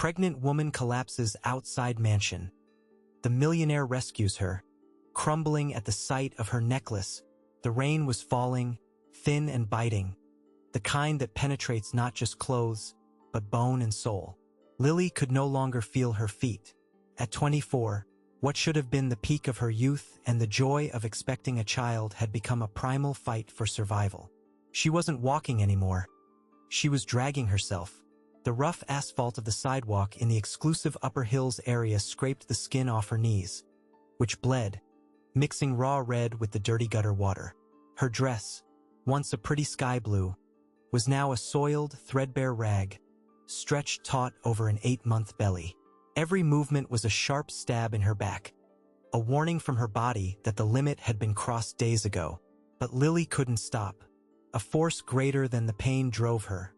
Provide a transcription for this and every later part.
Pregnant woman collapses outside mansion. The millionaire rescues her, crumbling at the sight of her necklace. The rain was falling, thin and biting, the kind that penetrates not just clothes, but bone and soul. Lily could no longer feel her feet. At 24, what should have been the peak of her youth and the joy of expecting a child had become a primal fight for survival. She wasn't walking anymore. She was dragging herself. The rough asphalt of the sidewalk in the exclusive Upper Hills area scraped the skin off her knees, which bled, mixing raw red with the dirty gutter water. Her dress, once a pretty sky blue, was now a soiled, threadbare rag, stretched taut over an 8-month belly. Every movement was a sharp stab in her back, a warning from her body that the limit had been crossed days ago. But Lily couldn't stop. A force greater than the pain drove her,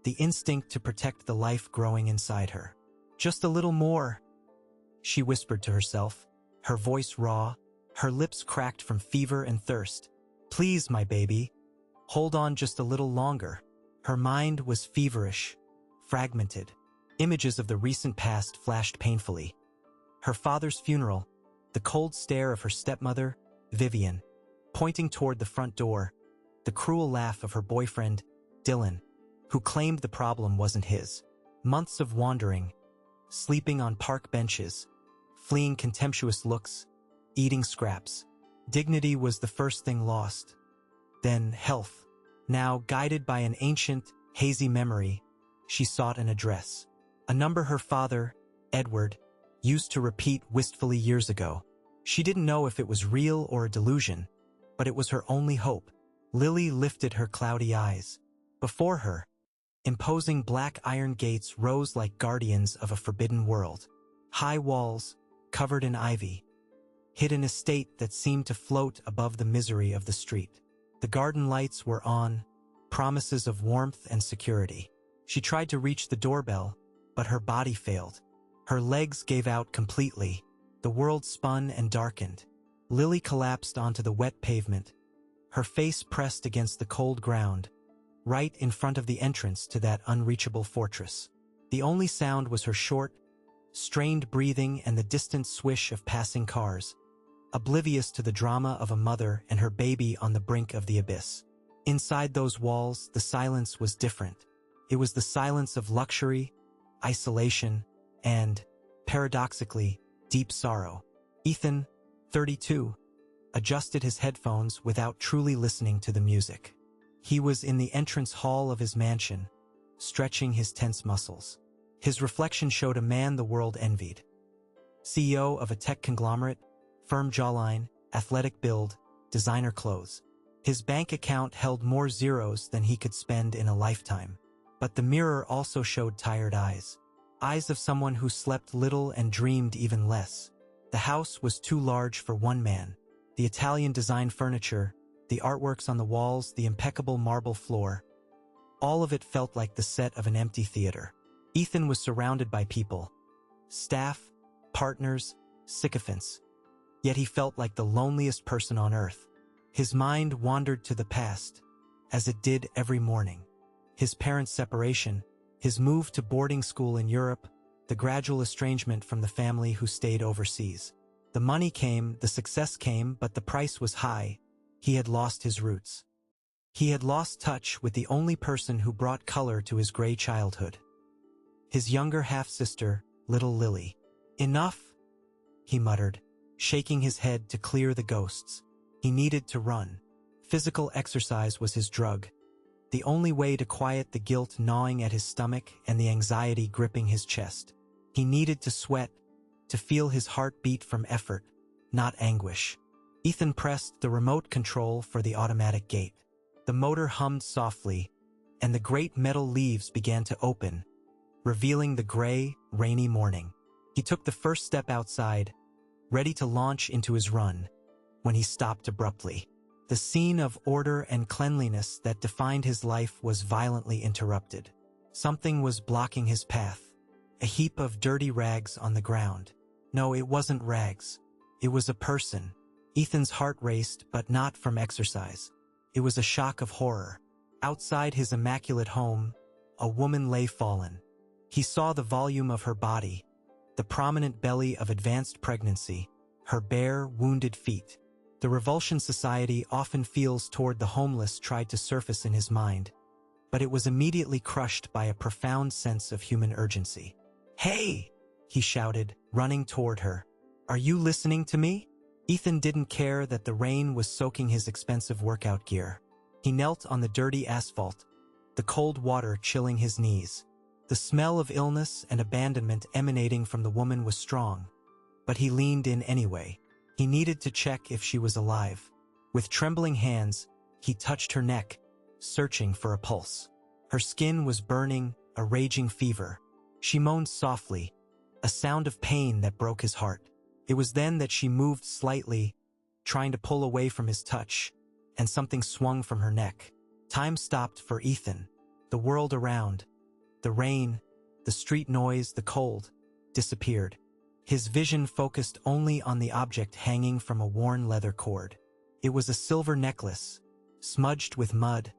the instinct to protect the life growing inside her. "Just a little more," she whispered to herself, her voice raw, her lips cracked from fever and thirst. "Please, my baby, hold on just a little longer." Her mind was feverish, fragmented. Images of the recent past flashed painfully. Her father's funeral, the cold stare of her stepmother, Vivian, pointing toward the front door, the cruel laugh of her boyfriend, Dylan, who claimed the problem wasn't his. Months of wandering, sleeping on park benches, fleeing contemptuous looks, eating scraps. Dignity was the first thing lost. Then health. Now, guided by an ancient, hazy memory, she sought an address. A number her father, Edward, used to repeat wistfully years ago. She didn't know if it was real or a delusion, but it was her only hope. Lily lifted her cloudy eyes. Before her, imposing black iron gates rose like guardians of a forbidden world. High walls, covered in ivy, hid an estate that seemed to float above the misery of the street. The garden lights were on, promises of warmth and security. She tried to reach the doorbell, but her body failed. Her legs gave out completely. The world spun and darkened. Lily collapsed onto the wet pavement, her face pressed against the cold ground, right in front of the entrance to that unreachable fortress. The only sound was her short, strained breathing and the distant swish of passing cars, oblivious to the drama of a mother and her baby on the brink of the abyss. Inside those walls, the silence was different. It was the silence of luxury, isolation, and, paradoxically, deep sorrow. Ethan, 32, adjusted his headphones without truly listening to the music. He was in the entrance hall of his mansion, stretching his tense muscles. His reflection showed a man the world envied. CEO of a tech conglomerate, firm jawline, athletic build, designer clothes. His bank account held more zeros than he could spend in a lifetime. But the mirror also showed tired eyes. Eyes of someone who slept little and dreamed even less. The house was too large for one man. The Italian design furniture, the artworks on the walls, the impeccable marble floor. All of it felt like the set of an empty theater. Ethan was surrounded by people. Staff, partners, sycophants. Yet he felt like the loneliest person on earth. His mind wandered to the past, as it did every morning. His parents' separation, his move to boarding school in Europe, the gradual estrangement from the family who stayed overseas. The money came, the success came, but the price was high. He had lost his roots. He had lost touch with the only person who brought color to his gray childhood. His younger half-sister, little Lily. "Enough," he muttered, shaking his head to clear the ghosts. He needed to run. Physical exercise was his drug. The only way to quiet the guilt gnawing at his stomach and the anxiety gripping his chest. He needed to sweat, to feel his heart beat from effort, not anguish. Ethan pressed the remote control for the automatic gate. The motor hummed softly, and the great metal leaves began to open, revealing the gray, rainy morning. He took the first step outside, ready to launch into his run, when he stopped abruptly. The scene of order and cleanliness that defined his life was violently interrupted. Something was blocking his path. A heap of dirty rags on the ground. No, it wasn't rags. It was a person. Ethan's heart raced, but not from exercise. It was a shock of horror. Outside his immaculate home, a woman lay fallen. He saw the volume of her body, the prominent belly of advanced pregnancy, her bare, wounded feet. The revulsion society often feels toward the homeless tried to surface in his mind, but it was immediately crushed by a profound sense of human urgency. "Hey!" he shouted, running toward her. "Are you listening to me?" Ethan didn't care that the rain was soaking his expensive workout gear. He knelt on the dirty asphalt, the cold water chilling his knees. The smell of illness and abandonment emanating from the woman was strong, but he leaned in anyway. He needed to check if she was alive. With trembling hands, he touched her neck, searching for a pulse. Her skin was burning, a raging fever. She moaned softly, a sound of pain that broke his heart. It was then that she moved slightly, trying to pull away from his touch, and something swung from her neck. Time stopped for Ethan. The world around, the rain, the street noise, the cold, disappeared. His vision focused only on the object hanging from a worn leather cord. It was a silver necklace, smudged with mud,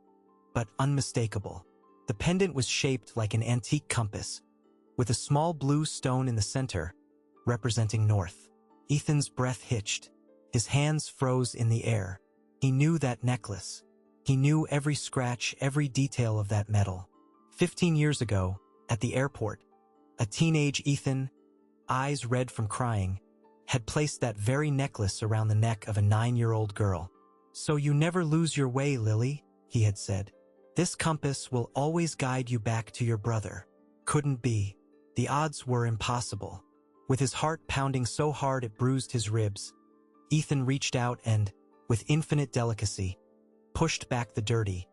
but unmistakable. The pendant was shaped like an antique compass, with a small blue stone in the center, representing north. Ethan's breath hitched. His hands froze in the air. He knew that necklace. He knew every scratch, every detail of that metal. 15 years ago, at the airport, a teenage Ethan, eyes red from crying, had placed that very necklace around the neck of a 9-year-old girl. "So you never lose your way, Lily," he had said. "This compass will always guide you back to your brother." Couldn't be. The odds were impossible. With his heart pounding so hard it bruised his ribs, Ethan reached out and, with infinite delicacy, pushed back the dirty,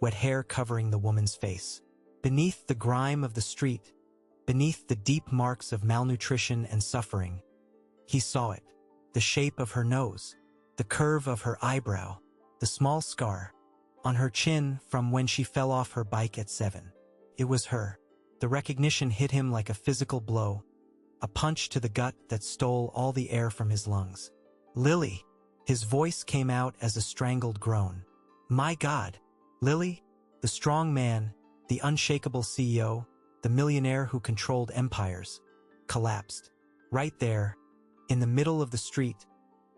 wet hair covering the woman's face. Beneath the grime of the street, beneath the deep marks of malnutrition and suffering, he saw it. The shape of her nose, the curve of her eyebrow, the small scar on her chin from when she fell off her bike at 7. It was her. The recognition hit him like a physical blow, a punch to the gut that stole all the air from his lungs. "Lily!" His voice came out as a strangled groan. "My God!" Lily, the strong man, the unshakable CEO, the millionaire who controlled empires, collapsed. Right there, in the middle of the street,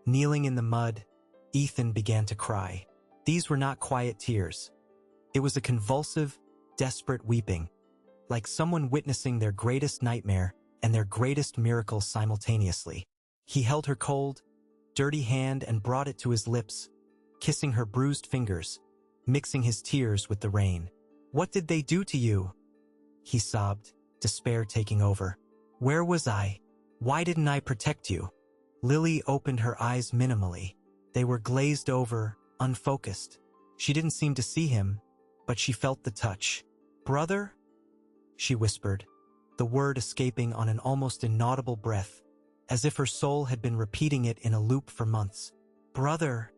kneeling in the mud, Ethan began to cry. These were not quiet tears. It was a convulsive, desperate weeping, like someone witnessing their greatest nightmare and their greatest miracle simultaneously. He held her cold, dirty hand and brought it to his lips, kissing her bruised fingers, mixing his tears with the rain. "What did they do to you?" he sobbed, despair taking over. "Where was I? Why didn't I protect you?" Lily opened her eyes minimally. They were glazed over, unfocused. She didn't seem to see him, but she felt the touch. "Brother?" she whispered, the word escaping on an almost inaudible breath, as if her soul had been repeating it in a loop for months. "Brother,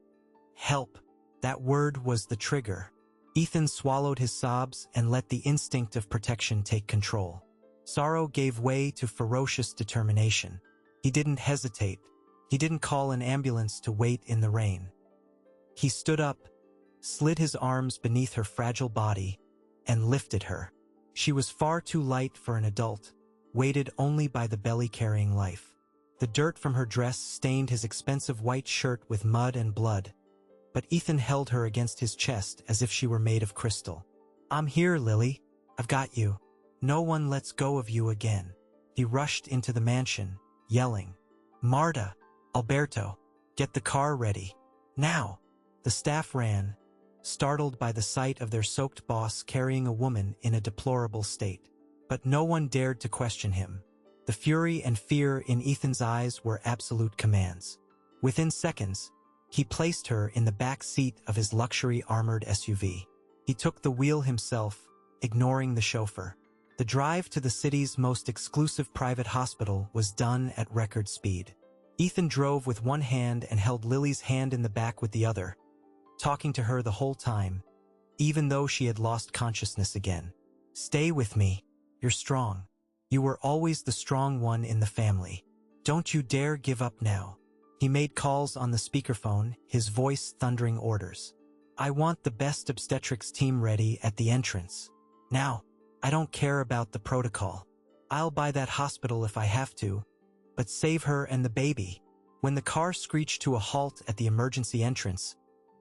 help." That word was the trigger. Ethan swallowed his sobs and let the instinct of protection take control. Sorrow gave way to ferocious determination. He didn't hesitate. He didn't call an ambulance to wait in the rain. He stood up, slid his arms beneath her fragile body, and lifted her. She was far too light for an adult, weighted only by the belly carrying life. The dirt from her dress stained his expensive white shirt with mud and blood, but Ethan held her against his chest as if she were made of crystal. "I'm here, Lily. I've got you. No one lets go of you again." He rushed into the mansion, yelling, "Marta, Alberto, get the car ready. Now!" The staff ran, startled by the sight of their soaked boss carrying a woman in a deplorable state. But no one dared to question him. The fury and fear in Ethan's eyes were absolute commands. Within seconds, he placed her in the back seat of his luxury armored SUV. He took the wheel himself, ignoring the chauffeur. The drive to the city's most exclusive private hospital was done at record speed. Ethan drove with one hand and held Lily's hand in the back with the other, talking to her the whole time, even though she had lost consciousness again. "Stay with me. You're strong. You were always the strong one in the family. Don't you dare give up now." He made calls on the speakerphone, his voice thundering orders. "I want the best obstetrics team ready at the entrance. Now, I don't care about the protocol. I'll buy that hospital if I have to, but save her and the baby. When the car screeched to a halt at the emergency entrance,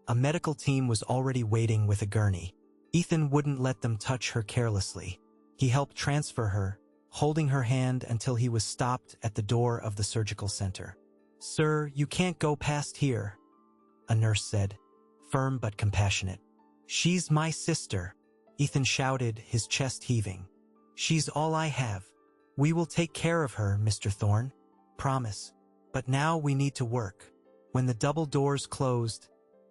a medical team was already waiting with a gurney. Ethan wouldn't let them touch her carelessly. He helped transfer her, holding her hand until he was stopped at the door of the surgical center. "Sir, you can't go past here," a nurse said, firm but compassionate. "She's my sister," Ethan shouted, his chest heaving. "She's all I have. We will take care of her, Mr. Thorne. Promise. But now we need to work." When the double doors closed,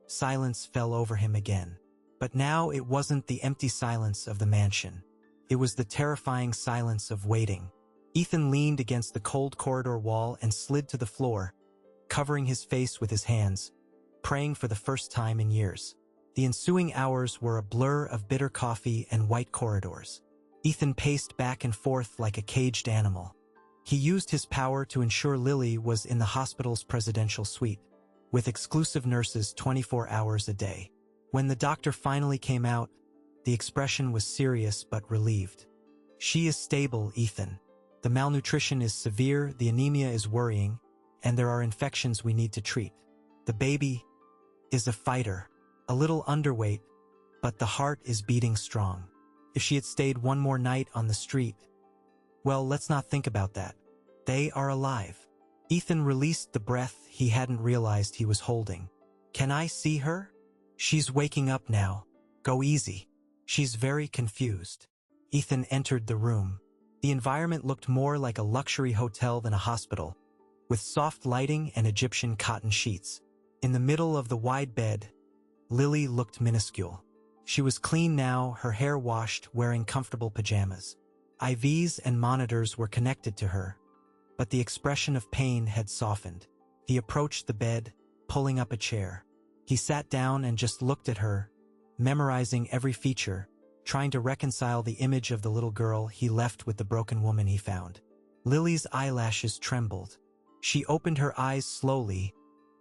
silence fell over him again. But now it wasn't the empty silence of the mansion. It was the terrifying silence of waiting. Ethan leaned against the cold corridor wall and slid to the floor, covering his face with his hands, praying for the first time in years. The ensuing hours were a blur of bitter coffee and white corridors. Ethan paced back and forth like a caged animal. He used his power to ensure Lily was in the hospital's presidential suite, with exclusive nurses 24 hours a day. When the doctor finally came out, the expression was serious but relieved. "She is stable, Ethan. The malnutrition is severe, the anemia is worrying, and there are infections we need to treat. The baby is a fighter, a little underweight, but the heart is beating strong. If she had stayed one more night on the street, well, let's not think about that. They are alive." Ethan released the breath he hadn't realized he was holding. "Can I see her? She's waking up now. Go easy. She's very confused." Ethan entered the room. The environment looked more like a luxury hotel than a hospital, with soft lighting and Egyptian cotton sheets. In the middle of the wide bed, Lily looked minuscule. She was clean now, her hair washed, wearing comfortable pajamas. IVs and monitors were connected to her, but the expression of pain had softened. He approached the bed, pulling up a chair. He sat down and just looked at her, memorizing every feature, trying to reconcile the image of the little girl he left with the broken woman he found. Lily's eyelashes trembled. She opened her eyes slowly,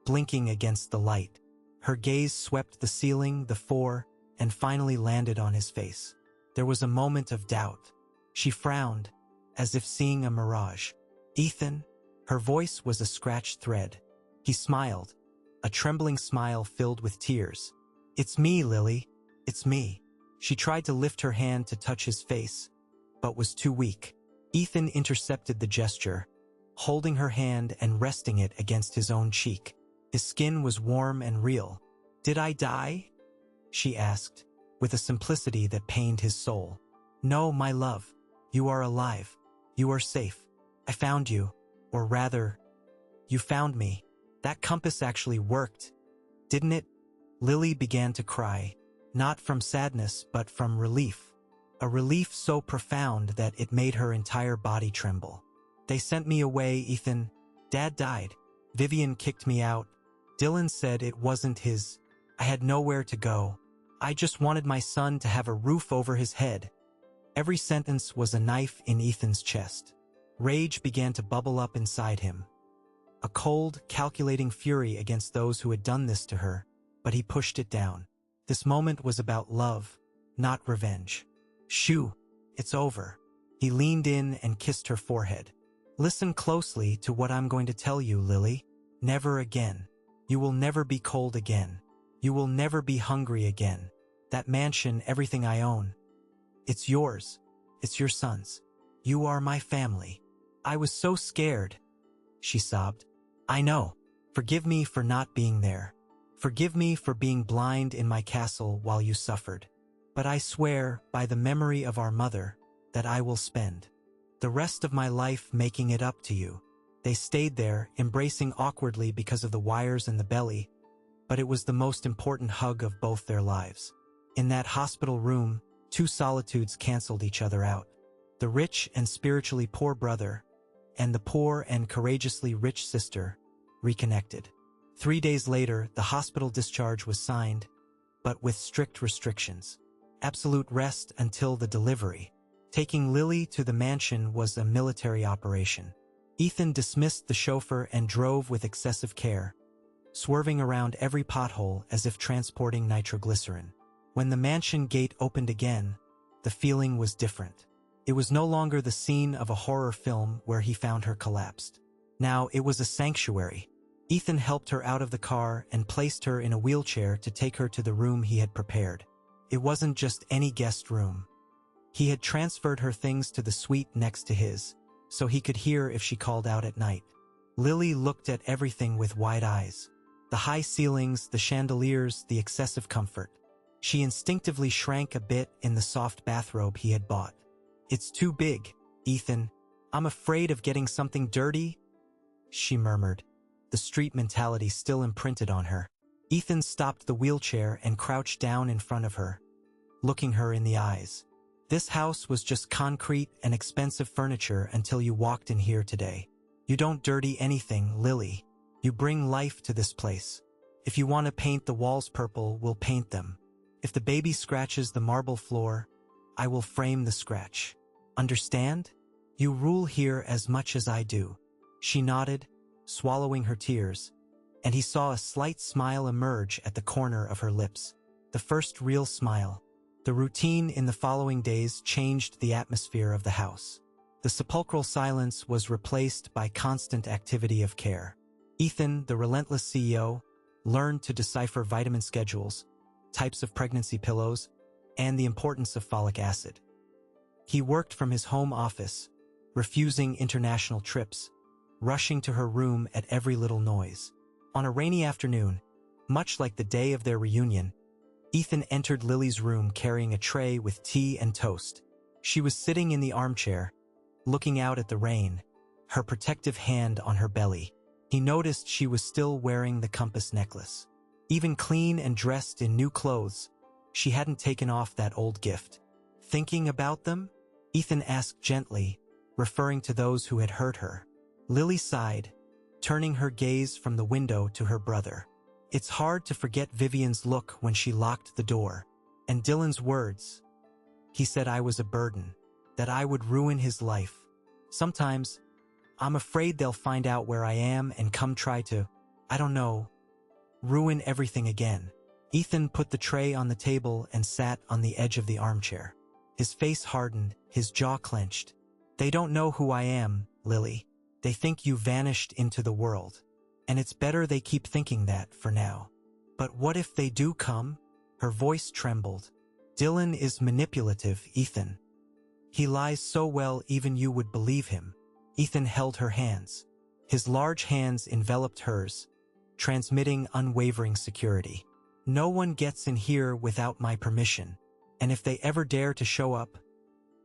blinking against the light. Her gaze swept the ceiling, the floor, and finally landed on his face. There was a moment of doubt. She frowned, as if seeing a mirage. "Ethan?" Her voice was a scratched thread. He smiled, a trembling smile filled with tears. "It's me, Lily. It's me." She tried to lift her hand to touch his face, but was too weak. Ethan intercepted the gesture, holding her hand and resting it against his own cheek. His skin was warm and real. "Did I die?" she asked, with a simplicity that pained his soul. "No, my love. You are alive. You are safe. I found you. Or rather, you found me. That compass actually worked, didn't it?" Lily began to cry, not from sadness but from relief. A relief so profound that it made her entire body tremble. "They sent me away, Ethan. Dad died. Vivian kicked me out. Dylan said it wasn't his. I had nowhere to go. I just wanted my son to have a roof over his head." Every sentence was a knife in Ethan's chest. Rage began to bubble up inside him. A cold, calculating fury against those who had done this to her, but he pushed it down. This moment was about love, not revenge. "Shoo, it's over." He leaned in and kissed her forehead. "Listen closely to what I'm going to tell you, Lily. Never again. You will never be cold again. You will never be hungry again. That mansion, everything I own, it's yours. It's your son's. You are my family." "I was so scared," she sobbed. "I know. Forgive me for not being there. Forgive me for being blind in my castle while you suffered. But I swear, by the memory of our mother, that I will spend the rest of my life making it up to you." They stayed there, embracing awkwardly because of the wires in the belly, but it was the most important hug of both their lives. In that hospital room, two solitudes canceled each other out. The rich and spiritually poor brother, and the poor and courageously rich sister, reconnected. 3 days later, the hospital discharge was signed, but with strict restrictions. Absolute rest until the delivery. Taking Lily to the mansion was a military operation. Ethan dismissed the chauffeur and drove with excessive care, swerving around every pothole as if transporting nitroglycerin. When the mansion gate opened again, the feeling was different. It was no longer the scene of a horror film where he found her collapsed. Now it was a sanctuary. Ethan helped her out of the car and placed her in a wheelchair to take her to the room he had prepared. It wasn't just any guest room. He had transferred her things to the suite next to his, so he could hear if she called out at night. Lily looked at everything with wide eyes. The high ceilings, the chandeliers, the excessive comfort. She instinctively shrank a bit in the soft bathrobe he had bought. "It's too big, Ethan. I'm afraid of getting something dirty," she murmured, the street mentality still imprinted on her. Ethan stopped the wheelchair and crouched down in front of her, looking her in the eyes. "This house was just concrete and expensive furniture until you walked in here today. You don't dirty anything, Lily. You bring life to this place. If you want to paint the walls purple, we'll paint them. If the baby scratches the marble floor, I will frame the scratch. Understand? You rule here as much as I do." She nodded, swallowing her tears, and he saw a slight smile emerge at the corner of her lips. The first real smile. The routine in the following days changed the atmosphere of the house. The sepulchral silence was replaced by constant activity of care. Ethan, the relentless CEO, learned to decipher vitamin schedules, types of pregnancy pillows, and the importance of folic acid. He worked from his home office, refusing international trips, rushing to her room at every little noise. On a rainy afternoon, much like the day of their reunion, Ethan entered Lily's room carrying a tray with tea and toast. She was sitting in the armchair, looking out at the rain, her protective hand on her belly. He noticed she was still wearing the compass necklace. Even clean and dressed in new clothes, she hadn't taken off that old gift. "Thinking about them?" Ethan asked gently, referring to those who had hurt her. Lily sighed, turning her gaze from the window to her brother. "It's hard to forget Vivian's look when she locked the door, and Dylan's words. He said I was a burden, that I would ruin his life. Sometimes, I'm afraid they'll find out where I am and come try to, I don't know, ruin everything again." Ethan put the tray on the table and sat on the edge of the armchair. His face hardened, his jaw clenched. "They don't know who I am, Lily. They think you vanished into the world. And it's better they keep thinking that for now. But what if they do come?" Her voice trembled. "Dylan is manipulative, Ethan. He lies so well even you would believe him." Ethan held her hands. His large hands enveloped hers, transmitting unwavering security. "No one gets in here without my permission, and if they ever dare to show up,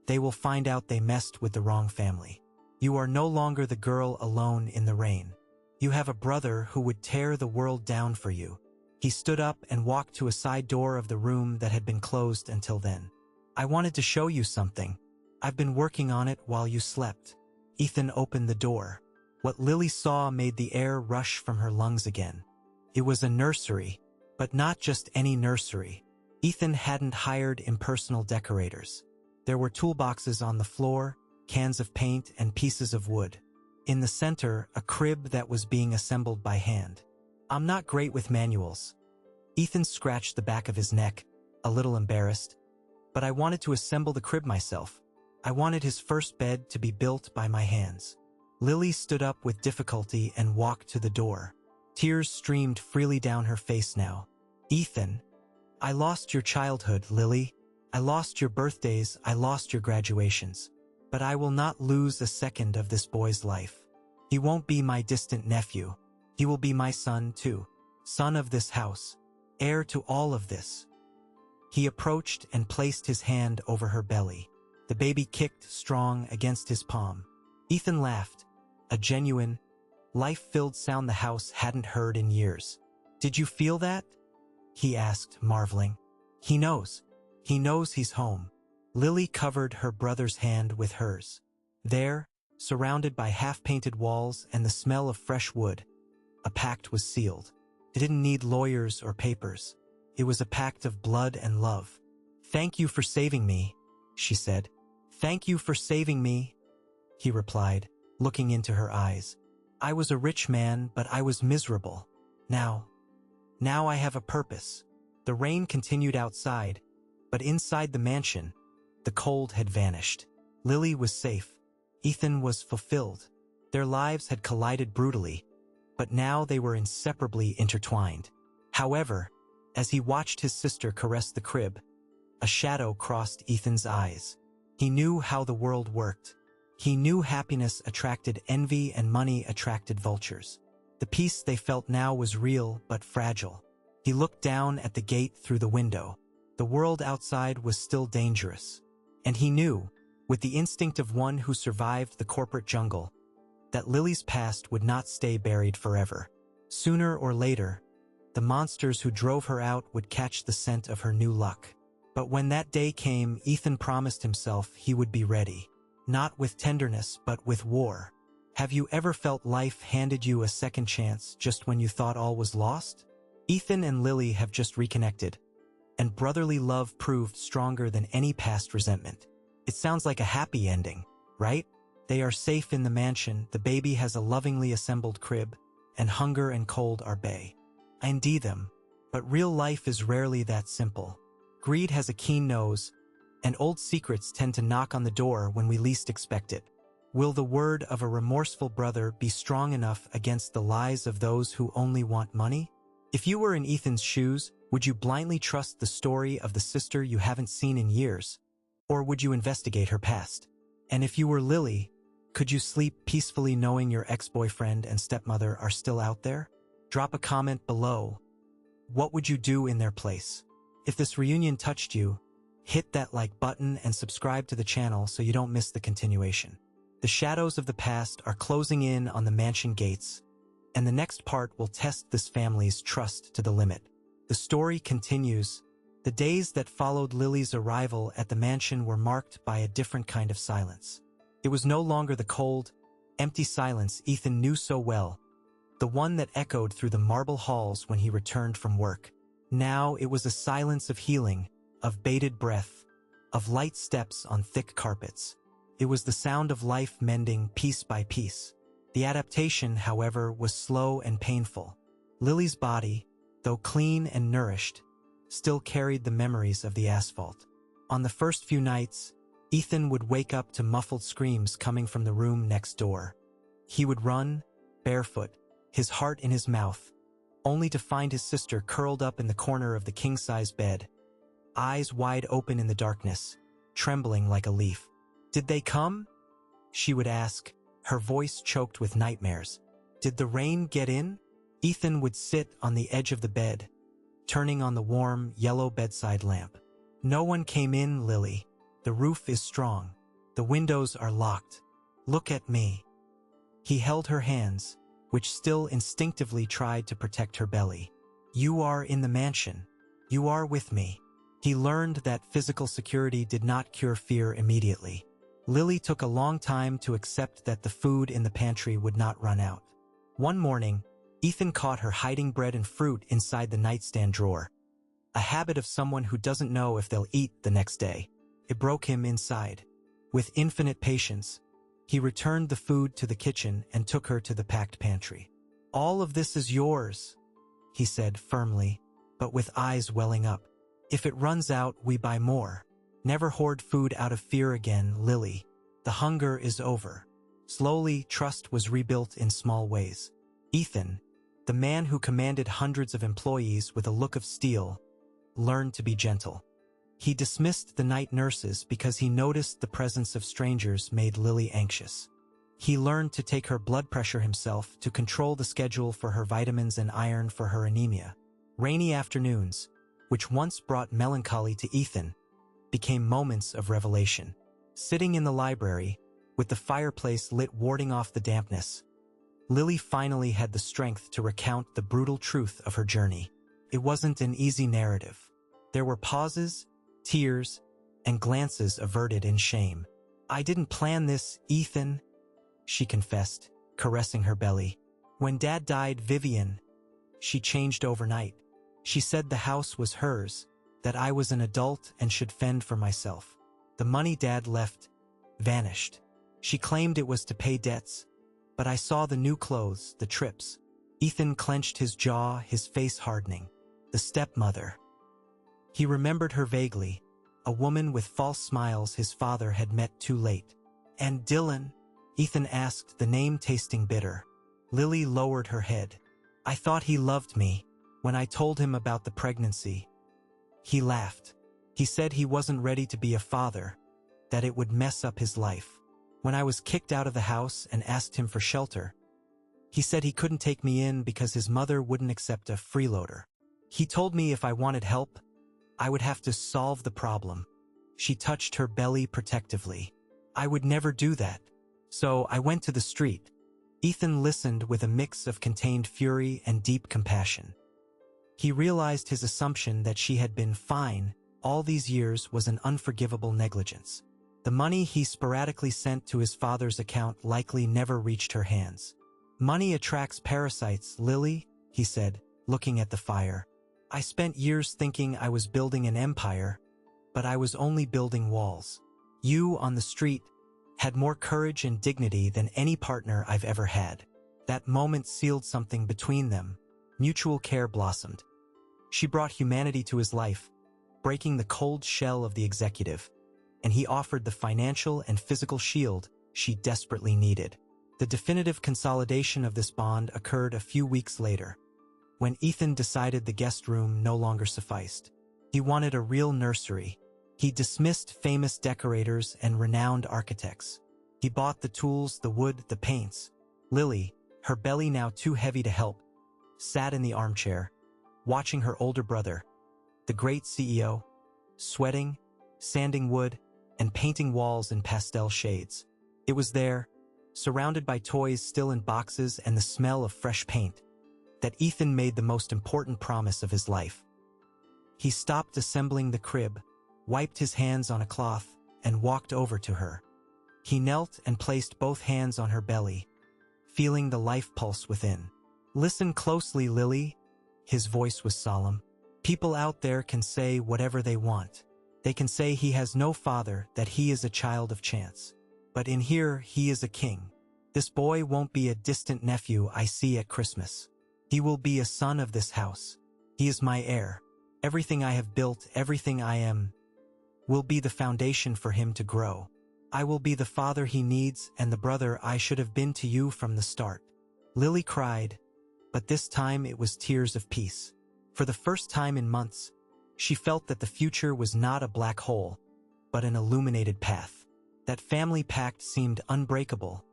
they will find out they messed with the wrong family. You are no longer the girl alone in the rain. You have a brother who would tear the world down for you." He stood up and walked to a side door of the room that had been closed until then. "I wanted to show you something. I've been working on it while you slept." Ethan opened the door. What Lily saw made the air rush from her lungs again. It was a nursery, but not just any nursery. Ethan hadn't hired impersonal decorators. There were toolboxes on the floor, cans of paint, and pieces of wood. In the center, a crib that was being assembled by hand. "I'm not great with manuals." Ethan scratched the back of his neck, a little embarrassed. "But I wanted to assemble the crib myself. I wanted his first bed to be built by my hands." Lily stood up with difficulty and walked to the door. Tears streamed freely down her face now. "Ethan, I lost your childhood, Lily. I lost your birthdays, I lost your graduations. But I will not lose a second of this boy's life. He won't be my distant nephew. He will be my son too. Son of this house. Heir to all of this." He approached and placed his hand over her belly. The baby kicked strong against his palm. Ethan laughed, a genuine, life-filled sound the house hadn't heard in years. "Did you feel that?" he asked, marveling. He knows. He knows he's home." Lily covered her brother's hand with hers. There, surrounded by half-painted walls and the smell of fresh wood, a pact was sealed. It didn't need lawyers or papers. It was a pact of blood and love. "Thank you for saving me," she said. "Thank you for saving me," he replied, looking into her eyes. "I was a rich man, but I was miserable. Now I have a purpose." The rain continued outside, but inside the mansion, the cold had vanished. Lily was safe. Ethan was fulfilled. Their lives had collided brutally, but now they were inseparably intertwined. However, as he watched his sister caress the crib, a shadow crossed Ethan's eyes. He knew how the world worked. He knew happiness attracted envy and money attracted vultures. The peace they felt now was real but fragile. He looked down at the gate through the window. The world outside was still dangerous. And he knew, with the instinct of one who survived the corporate jungle, that Lily's past would not stay buried forever. Sooner or later, the monsters who drove her out would catch the scent of her new luck. But when that day came, Ethan promised himself he would be ready. Not with tenderness, but with war. Have you ever felt life handed you a second chance just when you thought all was lost? Ethan and Lily have just reconnected, and brotherly love proved stronger than any past resentment. It sounds like a happy ending, right? They are safe in the mansion, the baby has a lovingly assembled crib, and hunger and cold are bay. I envy them, but real life is rarely that simple. Greed has a keen nose, and old secrets tend to knock on the door when we least expect it. Will the word of a remorseful brother be strong enough against the lies of those who only want money? If you were in Ethan's shoes, would you blindly trust the story of the sister you haven't seen in years? Or would you investigate her past? And if you were Lily, could you sleep peacefully knowing your ex-boyfriend and stepmother are still out there? Drop a comment below. What would you do in their place? If this reunion touched you, hit that like button and subscribe to the channel so you don't miss the continuation. The shadows of the past are closing in on the mansion gates, and the next part will test this family's trust to the limit. The story continues. The days that followed Lily's arrival at the mansion were marked by a different kind of silence. It was no longer the cold, empty silence Ethan knew so well, the one that echoed through the marble halls when he returned from work. Now it was a silence of healing, of bated breath, of light steps on thick carpets. It was the sound of life mending piece by piece. The adaptation, however, was slow and painful. Lily's body, though clean and nourished, still carried the memories of the asphalt. On the first few nights, Ethan would wake up to muffled screams coming from the room next door. He would run, barefoot, his heart in his mouth, only to find his sister curled up in the corner of the king-size bed, eyes wide open in the darkness, trembling like a leaf. "Did they come?" she would ask, her voice choked with nightmares. "Did the rain get in?" Ethan would sit on the edge of the bed, turning on the warm, yellow bedside lamp. "No one came in, Lily. The roof is strong. The windows are locked. Look at me." He held her hands, which still instinctively tried to protect her belly. "You are in the mansion. You are with me." He learned that physical security did not cure fear immediately. Lily took a long time to accept that the food in the pantry would not run out. One morning, Ethan caught her hiding bread and fruit inside the nightstand drawer, a habit of someone who doesn't know if they'll eat the next day. It broke him inside. With infinite patience, he returned the food to the kitchen and took her to the packed pantry. "All of this is yours," he said firmly, but with eyes welling up. "If it runs out, we buy more. Never hoard food out of fear again, Lily. The hunger is over." Slowly, trust was rebuilt in small ways. Ethan, the man who commanded hundreds of employees with a look of steel, learned to be gentle. He dismissed the night nurses because he noticed the presence of strangers made Lily anxious. He learned to take her blood pressure himself, to control the schedule for her vitamins and iron for her anemia. Rainy afternoons, which once brought melancholy to Ethan, became moments of revelation. Sitting in the library, with the fireplace lit warding off the dampness, Lily finally had the strength to recount the brutal truth of her journey. It wasn't an easy narrative. There were pauses, tears, and glances averted in shame. "I didn't plan this, Ethan," she confessed, caressing her belly. "When Dad died, Vivian, she changed overnight. She said the house was hers, that I was an adult and should fend for myself. The money Dad left vanished. She claimed it was to pay debts, but I saw the new clothes, the trips." Ethan clenched his jaw, his face hardening. The stepmother. He remembered her vaguely, a woman with false smiles his father had met too late. "And Dylan?" Ethan asked, the name tasting bitter. Lily lowered her head. "I thought he loved me. When I told him about the pregnancy, he laughed. He said he wasn't ready to be a father, that it would mess up his life. When I was kicked out of the house and asked him for shelter, he said he couldn't take me in because his mother wouldn't accept a freeloader. He told me if I wanted help, I would have to solve the problem." She touched her belly protectively. "I would never do that. So I went to the street." Ethan listened with a mix of contained fury and deep compassion. He realized his assumption that she had been fine all these years was an unforgivable negligence. The money he sporadically sent to his father's account likely never reached her hands. "Money attracts parasites, Lily," he said, looking at the fire. "I spent years thinking I was building an empire, but I was only building walls. You, on the street, had more courage and dignity than any partner I've ever had." That moment sealed something between them. Mutual care blossomed. She brought humanity to his life, breaking the cold shell of the executive, and he offered the financial and physical shield she desperately needed. The definitive consolidation of this bond occurred a few weeks later, when Ethan decided the guest room no longer sufficed. He wanted a real nursery. He dismissed famous decorators and renowned architects. He bought the tools, the wood, the paints. Lily, her belly now too heavy to help, sat in the armchair, watching her older brother, the great CEO, sweating, sanding wood, and painting walls in pastel shades. It was there, surrounded by toys still in boxes and the smell of fresh paint, that Ethan made the most important promise of his life. He stopped assembling the crib, wiped his hands on a cloth, and walked over to her. He knelt and placed both hands on her belly, feeling the life pulse within. "Listen closely, Lily." His voice was solemn. "People out there can say whatever they want. They can say he has no father, that he is a child of chance. But in here, he is a king. This boy won't be a distant nephew I see at Christmas. He will be a son of this house. He is my heir. Everything I have built, everything I am, will be the foundation for him to grow. I will be the father he needs and the brother I should have been to you from the start." Lily cried, but this time it was tears of peace. For the first time in months, she felt that the future was not a black hole, but an illuminated path. That family pact seemed unbreakable,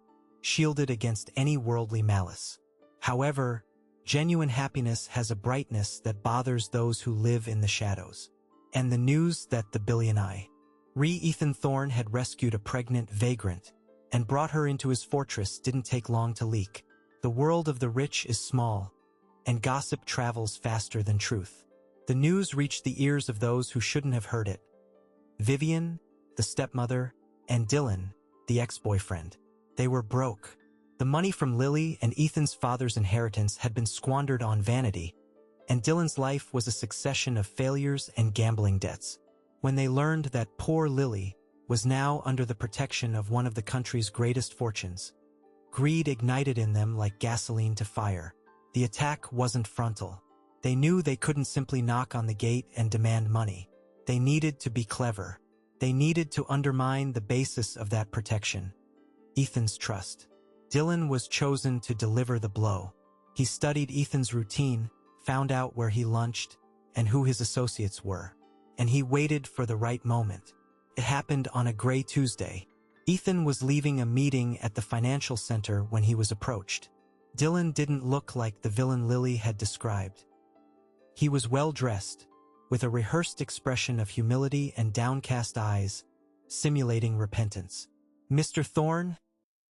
shielded against any worldly malice. However, genuine happiness has a brightness that bothers those who live in the shadows. And the news that the billionaire, Ethan Thorne, had rescued a pregnant vagrant and brought her into his fortress didn't take long to leak. The world of the rich is small, and gossip travels faster than truth. The news reached the ears of those who shouldn't have heard it. Vivian, the stepmother, and Dylan, the ex-boyfriend. They were broke. The money from Lily and Ethan's father's inheritance had been squandered on vanity, and Dylan's life was a succession of failures and gambling debts. When they learned that poor Lily was now under the protection of one of the country's greatest fortunes, greed ignited in them like gasoline to fire. The attack wasn't frontal. They knew they couldn't simply knock on the gate and demand money. They needed to be clever. They needed to undermine the basis of that protection: Ethan's trust. Dylan was chosen to deliver the blow. He studied Ethan's routine, found out where he lunched, and who his associates were. And he waited for the right moment. It happened on a gray Tuesday. Ethan was leaving a meeting at the financial center when he was approached. Dylan didn't look like the villain Lily had described. He was well-dressed, with a rehearsed expression of humility and downcast eyes, simulating repentance. "Mr. Thorne,"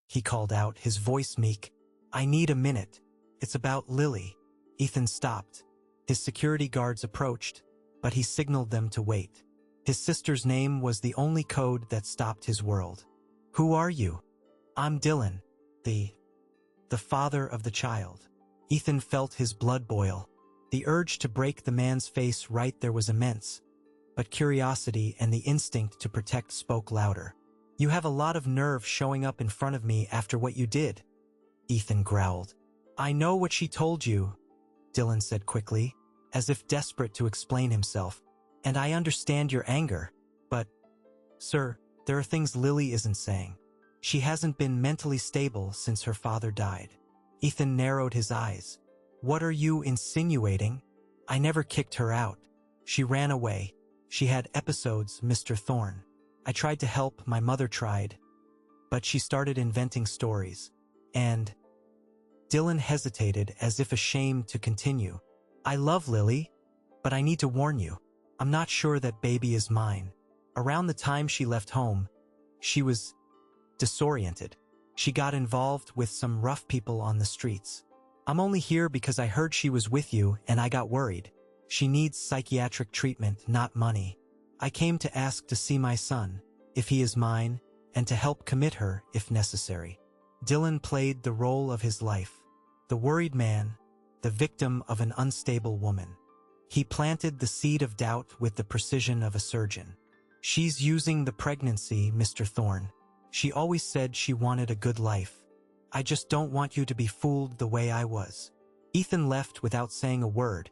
he called out, his voice meek, "I need a minute. It's about Lily." Ethan stopped. His security guards approached, but he signaled them to wait. His sister's name was the only code that stopped his world. "Who are you?" "I'm Dylan, the father of the child." Ethan felt his blood boil. The urge to break the man's face right there was immense, but curiosity and the instinct to protect spoke louder. "You have a lot of nerve showing up in front of me after what you did," Ethan growled. "I know what she told you," Dylan said quickly, as if desperate to explain himself. "And I understand your anger, Sir, there are things Lily isn't saying. She hasn't been mentally stable since her father died. Ethan narrowed his eyes. What are you insinuating? I never kicked her out. She ran away. She had episodes, Mr. Thorne. I tried to help, my mother tried. But she started inventing stories. And Dylan hesitated as if ashamed to continue. I love Lily, but I need to warn you. I'm not sure that baby is mine. Around the time she left home, she was disoriented. She got involved with some rough people on the streets. I'm only here because I heard she was with you and I got worried. She needs psychiatric treatment, not money. I came to ask to see my son, if he is mine, and to help commit her if necessary. Dylan played the role of his life. The worried man, the victim of an unstable woman. He planted the seed of doubt with the precision of a surgeon. She's using the pregnancy, Mr. Thorne. She always said she wanted a good life. I just don't want you to be fooled the way I was. Ethan left without saying a word,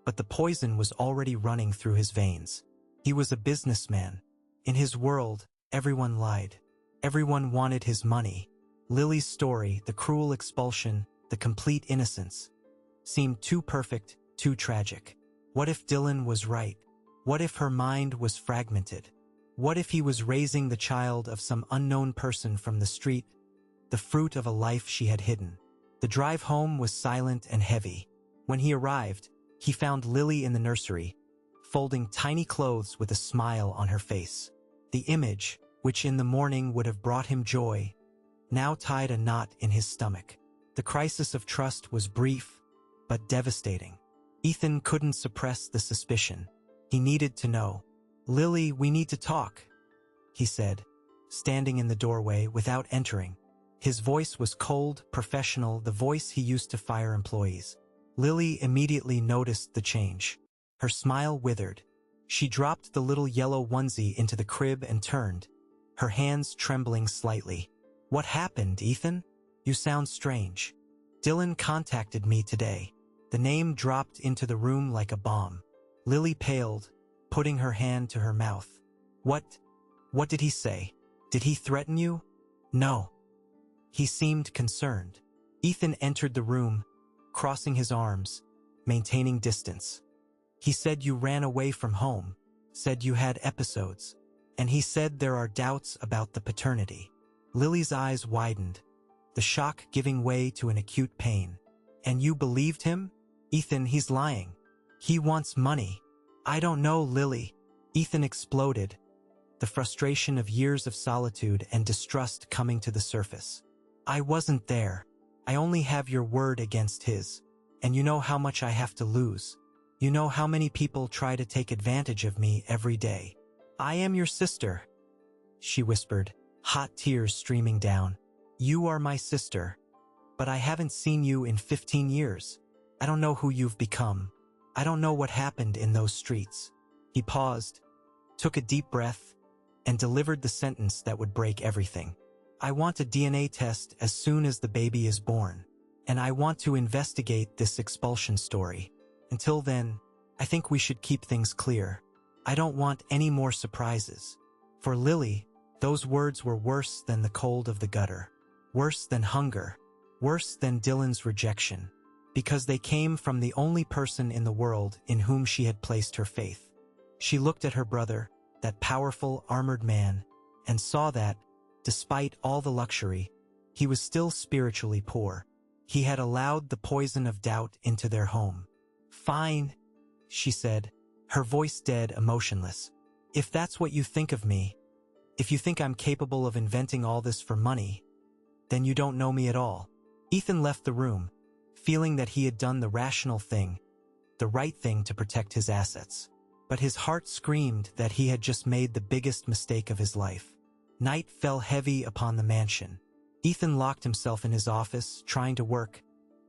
but the poison was already running through his veins. He was a businessman. In his world, everyone lied. Everyone wanted his money. Lily's story, the cruel expulsion, the complete innocence, seemed too perfect, too tragic. What if Dylan was right? What if her mind was fragmented? What if he was raising the child of some unknown person from the street, the fruit of a life she had hidden? The drive home was silent and heavy. When he arrived, he found Lily in the nursery, folding tiny clothes with a smile on her face. The image, which in the morning would have brought him joy, now tied a knot in his stomach. The crisis of trust was brief, but devastating. Ethan couldn't suppress the suspicion. He needed to know. Lily, we need to talk, he said, standing in the doorway without entering. His voice was cold, professional, the voice he used to fire employees. Lily immediately noticed the change. Her smile withered. She dropped the little yellow onesie into the crib and turned, her hands trembling slightly. What happened, Ethan? You sound strange. Dylan contacted me today. The name dropped into the room like a bomb. Lily paled, putting her hand to her mouth. What did he say? Did he threaten you? No. He seemed concerned. Ethan entered the room, crossing his arms, maintaining distance. He said you ran away from home, said you had episodes, and he said there are doubts about the paternity. Lily's eyes widened, the shock giving way to an acute pain. And you believed him? Ethan, he's lying. He wants money. I don't know, Lily. Ethan exploded, the frustration of years of solitude and distrust coming to the surface. I wasn't there. I only have your word against his. And you know how much I have to lose. You know how many people try to take advantage of me every day. I am your sister, she whispered, hot tears streaming down. You are my sister, but I haven't seen you in 15 years. I don't know who you've become. I don't know what happened in those streets. He paused, took a deep breath, and delivered the sentence that would break everything. I want a DNA test as soon as the baby is born, and I want to investigate this expulsion story. Until then, I think we should keep things clear. I don't want any more surprises. For Lily, those words were worse than the cold of the gutter, worse than hunger, worse than Dylan's rejection, because they came from the only person in the world in whom she had placed her faith. She looked at her brother, that powerful, armored man, and saw that, despite all the luxury, he was still spiritually poor. He had allowed the poison of doubt into their home. Fine, she said, her voice dead, emotionless. If that's what you think of me, if you think I'm capable of inventing all this for money, then you don't know me at all. Ethan left the room, feeling that he had done the rational thing, the right thing to protect his assets. But his heart screamed that he had just made the biggest mistake of his life. Night fell heavy upon the mansion. Ethan locked himself in his office, trying to work,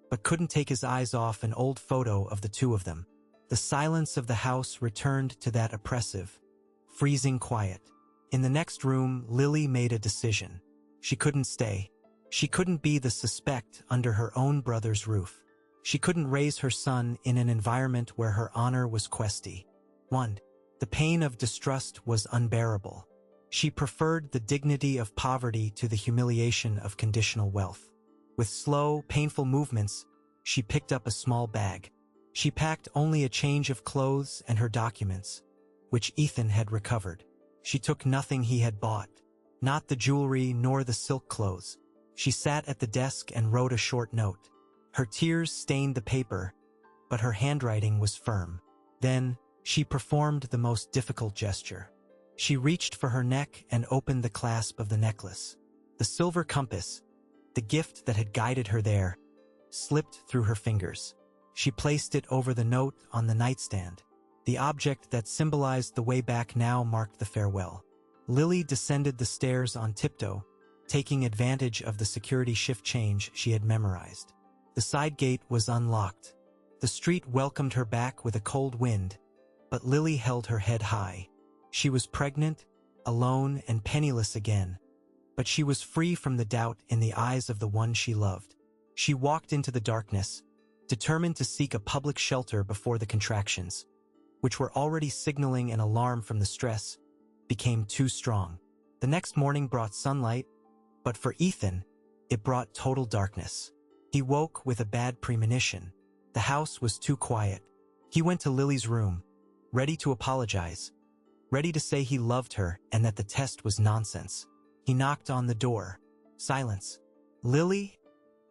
but couldn't take his eyes off an old photo of the two of them. The silence of the house returned to that oppressive, freezing quiet. In the next room, Lily made a decision. She couldn't stay. She couldn't be the suspect under her own brother's roof. She couldn't raise her son in an environment where her honor was questioned. The pain of distrust was unbearable. She preferred the dignity of poverty to the humiliation of conditional wealth. With slow, painful movements, she picked up a small bag. She packed only a change of clothes and her documents, which Ethan had recovered. She took nothing he had bought, not the jewelry nor the silk clothes. She sat at the desk and wrote a short note. Her tears stained the paper, but her handwriting was firm. Then, she performed the most difficult gesture. She reached for her neck and opened the clasp of the necklace. The silver compass, the gift that had guided her there, slipped through her fingers. She placed it over the note on the nightstand. The object that symbolized the way back now marked the farewell. Lily descended the stairs on tiptoe, taking advantage of the security shift change she had memorized. The side gate was unlocked. The street welcomed her back with a cold wind, but Lily held her head high. She was pregnant, alone, and penniless again, but she was free from the doubt in the eyes of the one she loved. She walked into the darkness, determined to seek a public shelter before the contractions, which were already signaling an alarm from the stress, became too strong. The next morning brought sunlight, but for Ethan, it brought total darkness. He woke with a bad premonition. The house was too quiet. He went to Lily's room, ready to apologize, ready to say he loved her and that the test was nonsense. He knocked on the door. Silence. "Lily?"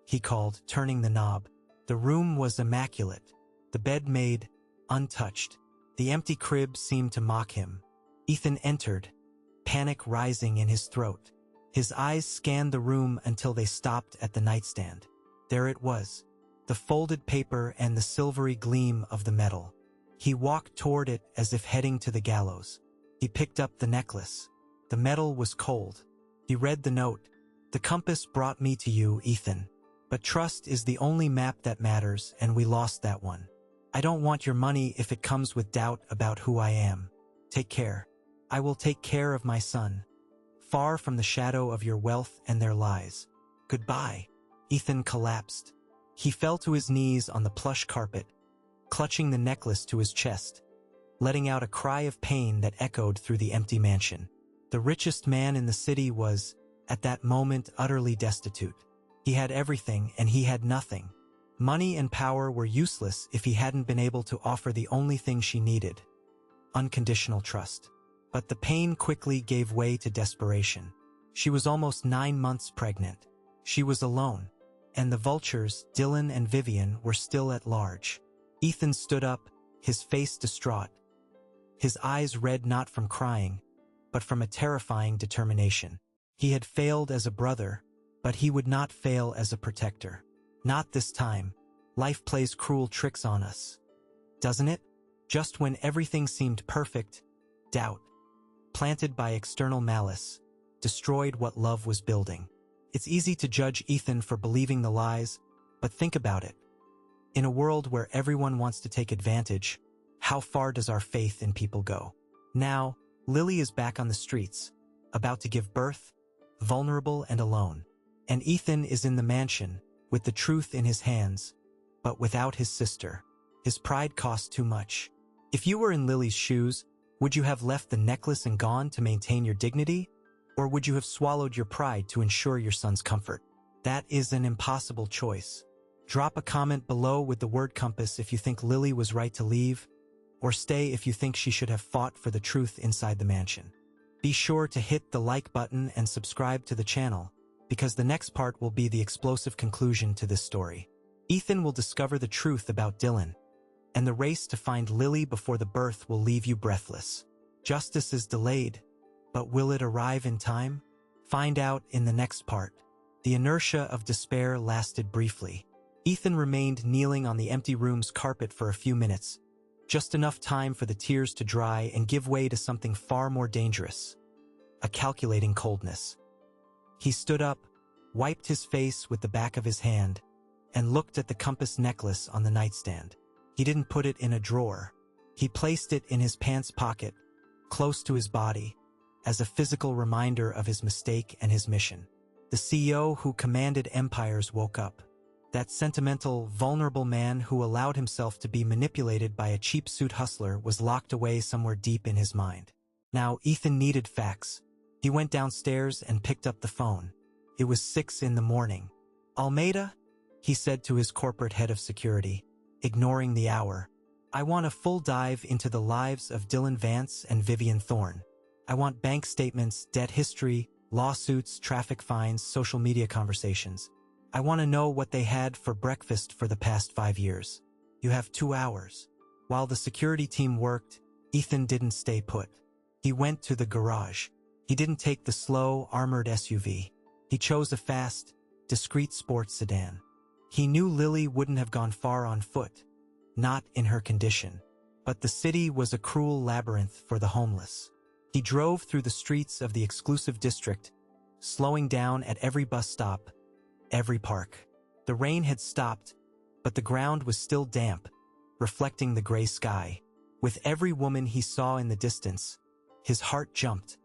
he called, turning the knob. The room was immaculate, the bed made, untouched. The empty crib seemed to mock him. Ethan entered, panic rising in his throat. His eyes scanned the room until they stopped at the nightstand. There it was, the folded paper and the silvery gleam of the metal. He walked toward it as if heading to the gallows. He picked up the necklace. The metal was cold. He read the note. "The compass brought me to you, Ethan. But trust is the only map that matters, and we lost that one. I don't want your money if it comes with doubt about who I am. Take care. I will take care of my son. Far from the shadow of your wealth and their lies. Goodbye." Ethan collapsed. He fell to his knees on the plush carpet, clutching the necklace to his chest, letting out a cry of pain that echoed through the empty mansion. The richest man in the city was, at that moment, utterly destitute. He had everything and he had nothing. Money and power were useless if he hadn't been able to offer the only thing she needed: unconditional trust. But the pain quickly gave way to desperation. She was almost 9 months pregnant. She was alone, and the vultures, Dylan and Vivian, were still at large. Ethan stood up, his face distraught, his eyes red not from crying, but from a terrifying determination. He had failed as a brother, but he would not fail as a protector. Not this time. Life plays cruel tricks on us, doesn't it? Just when everything seemed perfect, doubt, planted by external malice, destroyed what love was building. It's easy to judge Ethan for believing the lies, but think about it. In a world where everyone wants to take advantage, how far does our faith in people go? Now, Lily is back on the streets, about to give birth, vulnerable and alone. And Ethan is in the mansion, with the truth in his hands, but without his sister. His pride cost too much. If you were in Lily's shoes, would you have left the necklace and gone to maintain your dignity? Or would you have swallowed your pride to ensure your son's comfort? That is an impossible choice. Drop a comment below with the word compass if you think Lily was right to leave, or stay if you think she should have fought for the truth inside the mansion. Be sure to hit the like button and subscribe to the channel, because the next part will be the explosive conclusion to this story. Ethan will discover the truth about Dylan, and the race to find Lily before the birth will leave you breathless. Justice is delayed, but will it arrive in time? Find out in the next part. The inertia of despair lasted briefly. Ethan remained kneeling on the empty room's carpet for a few minutes, just enough time for the tears to dry and give way to something far more dangerous: a calculating coldness. He stood up, wiped his face with the back of his hand, and looked at the compass necklace on the nightstand. He didn't put it in a drawer. He placed it in his pants pocket, close to his body, as a physical reminder of his mistake and his mission. The CEO who commanded empires woke up. That sentimental, vulnerable man who allowed himself to be manipulated by a cheap suit hustler was locked away somewhere deep in his mind. Now Ethan needed facts, He went downstairs and picked up the phone. It was 6 in the morning. "Almeida?" he said to his corporate head of security, ignoring the hour. "I want a full dive into the lives of Dylan Vance and Vivian Thorne. I want bank statements, debt history, lawsuits, traffic fines, social media conversations. I want to know what they had for breakfast for the past 5 years. You have 2 hours." While the security team worked, Ethan didn't stay put. He went to the garage. He didn't take the slow, armored SUV. He chose a fast, discreet sports sedan. He knew Lily wouldn't have gone far on foot, not in her condition. But the city was a cruel labyrinth for the homeless. He drove through the streets of the exclusive district, slowing down at every bus stop, every park. The rain had stopped, but the ground was still damp, reflecting the gray sky. With every woman he saw in the distance, his heart jumped,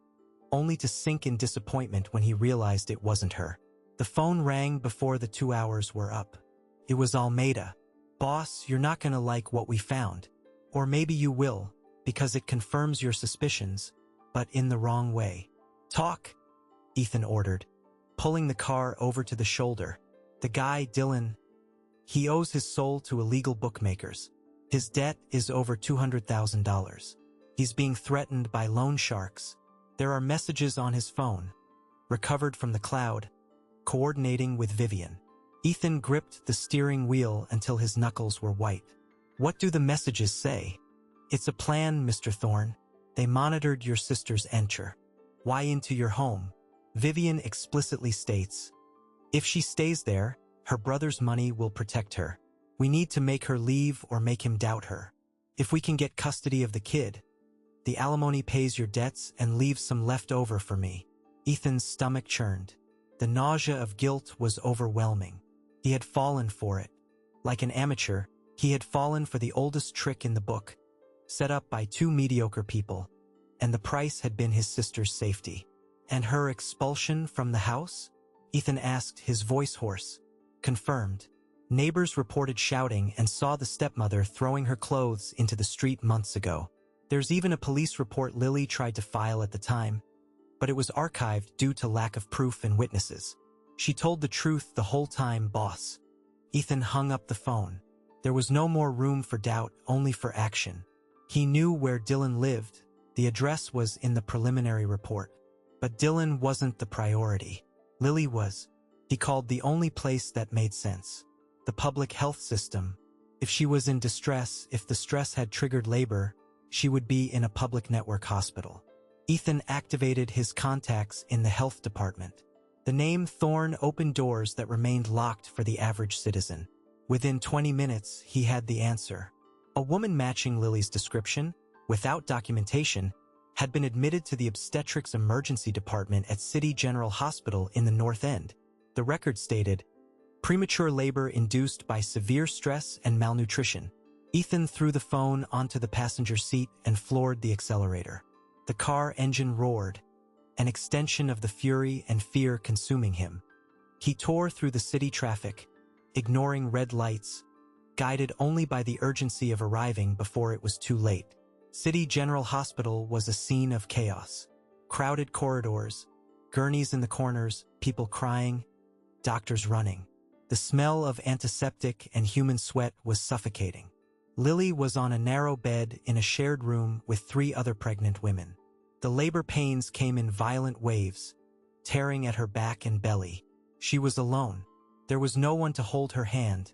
only to sink in disappointment when he realized it wasn't her. The phone rang before the 2 hours were up. It was Almeida. "Boss, you're not gonna like what we found. Or maybe you will, because it confirms your suspicions, but in the wrong way." "Talk," Ethan ordered, pulling the car over to the shoulder. "The guy, Dylan, he owes his soul to illegal bookmakers. His debt is over $200,000. He's being threatened by loan sharks. There are messages on his phone, recovered from the cloud, coordinating with Vivian." Ethan gripped the steering wheel until his knuckles were white. "What do the messages say?" "It's a plan, Mr. Thorne. They monitored your sister's entry. Why into your home? Vivian explicitly states, if she stays there, her brother's money will protect her. We need to make her leave or make him doubt her. If we can get custody of the kid, the alimony pays your debts and leaves some left over for me." Ethan's stomach churned. The nausea of guilt was overwhelming. He had fallen for it. Like an amateur, he had fallen for the oldest trick in the book, set up by 2 mediocre people, and the price had been his sister's safety. "And her expulsion from the house?" Ethan asked, his voice hoarse. "Confirmed. Neighbors reported shouting and saw the stepmother throwing her clothes into the street months ago. There's even a police report Lily tried to file at the time, but it was archived due to lack of proof and witnesses. She told the truth the whole time, boss." Ethan hung up the phone. There was no more room for doubt, only for action. He knew where Dylan lived. The address was in the preliminary report. But Dylan wasn't the priority. Lily was. He called the only place that made sense. The public health system. If she was in distress, if the stress had triggered labor, she would be in a public network hospital. Ethan activated his contacts in the health department. The name Thorne opened doors that remained locked for the average citizen. Within 20 minutes, he had the answer. A woman matching Lily's description, without documentation, had been admitted to the obstetrics emergency department at City General Hospital in the North End. The record stated, premature labor induced by severe stress and malnutrition. Ethan threw the phone onto the passenger seat and floored the accelerator. The car engine roared, an extension of the fury and fear consuming him. He tore through the city traffic, ignoring red lights, guided only by the urgency of arriving before it was too late. City General Hospital was a scene of chaos. Crowded corridors, gurneys in the corners, people crying, doctors running. The smell of antiseptic and human sweat was suffocating. Lily was on a narrow bed in a shared room with 3 other pregnant women. The labor pains came in violent waves, tearing at her back and belly. She was alone. There was no one to hold her hand,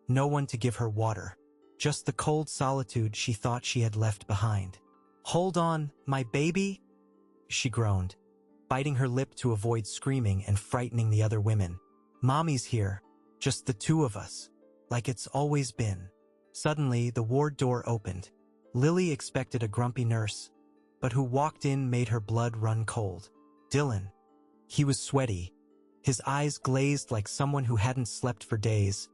no one to give her water. Just the cold solitude she thought she had left behind. "Hold on, my baby," she groaned, biting her lip to avoid screaming and frightening the other women. "Mommy's here, just the 2 of us, like it's always been." Suddenly, the ward door opened. Lily expected a grumpy nurse, but who walked in made her blood run cold. Dylan. He was sweaty, his eyes glazed like someone who hadn't slept for days,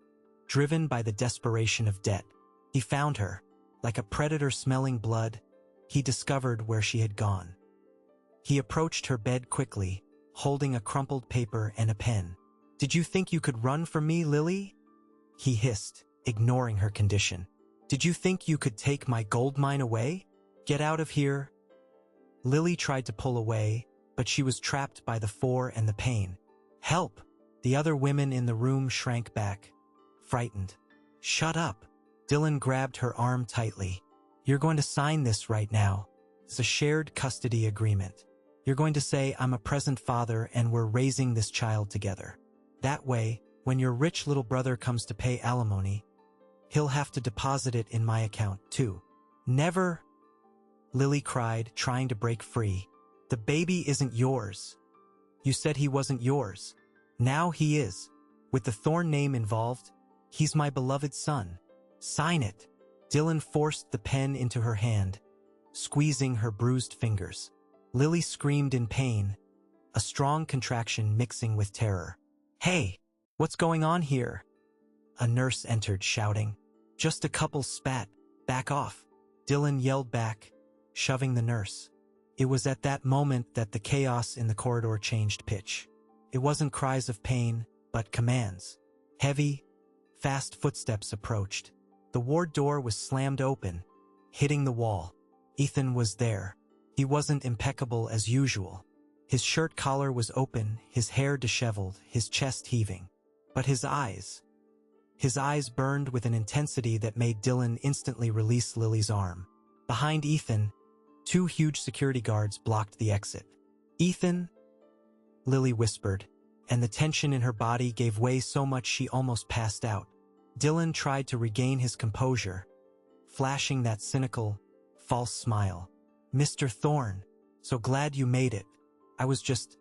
driven by the desperation of debt. He found her. Like a predator smelling blood, he discovered where she had gone. He approached her bed quickly, holding a crumpled paper and a pen. "Did you think you could run from me, Lily?" he hissed, ignoring her condition. "Did you think you could take my gold mine away? Get out of here." Lily tried to pull away, but she was trapped by the four and the pain. "Help!" The other women in the room shrank back, frightened. "Shut up!" Dylan grabbed her arm tightly. "You're going to sign this right now. It's a shared custody agreement. You're going to say I'm a present father and we're raising this child together. That way, when your rich little brother comes to pay alimony, he'll have to deposit it in my account, too." "Never!" Lily cried, trying to break free. "The baby isn't yours. You said he wasn't yours. Now he is. With the Thorne name involved, he's my beloved son. Sign it." Dylan forced the pen into her hand, squeezing her bruised fingers. Lily screamed in pain, a strong contraction mixing with terror. "Hey, what's going on here?" A nurse entered, shouting. "Just a couple spat. Back off." Dylan yelled back, shoving the nurse. It was at that moment that the chaos in the corridor changed pitch. It wasn't cries of pain, but commands. Heavy, fast footsteps approached. The ward door was slammed open, hitting the wall. Ethan was there. He wasn't impeccable as usual. His shirt collar was open, his hair disheveled, his chest heaving. But his eyes burned with an intensity that made Dylan instantly release Lily's arm. Behind Ethan, 2 huge security guards blocked the exit. "Ethan?" Lily whispered, and the tension in her body gave way so much she almost passed out. Dylan tried to regain his composure, flashing that cynical, false smile. "Mr. Thorne, so glad you made it. I was just